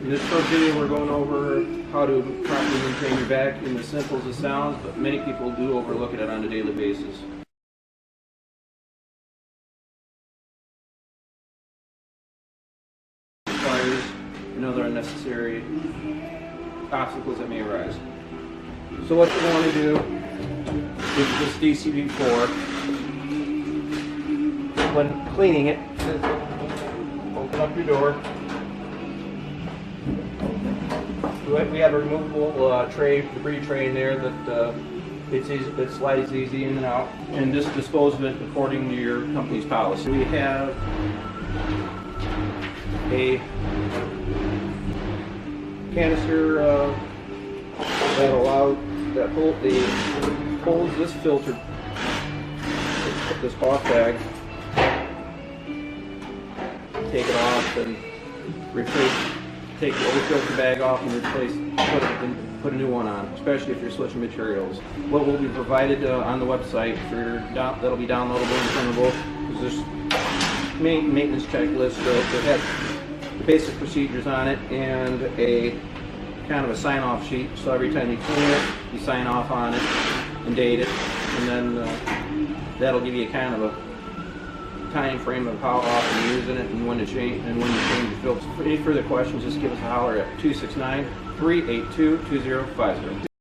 In this short video, we're going over how to properly maintain your vacuum, as simple as it sounds, but many people do overlook it on a daily basis. Fires and other unnecessary obstacles that may arise. So what you want to do with this DCV4, when cleaning it, open up your door. We have a removable tray, debris tray in there that it slides easy in and out, and just dispose of it according to your company's policy. We have a canister that holds this filter, this off bag. Take it off and take the old filter bag off and put a new one on, especially if you're switching materials. What will be provided on the website that'll be downloadable and printable is this maintenance checklist that has the basic procedures on it and a kind of a sign-off sheet. So every time you clean it, you sign off on it and date it, and then that'll give you a kind of a time frame of how often you're using it and when to change the filters. For any further questions, just give us a holler at 269-382-2050.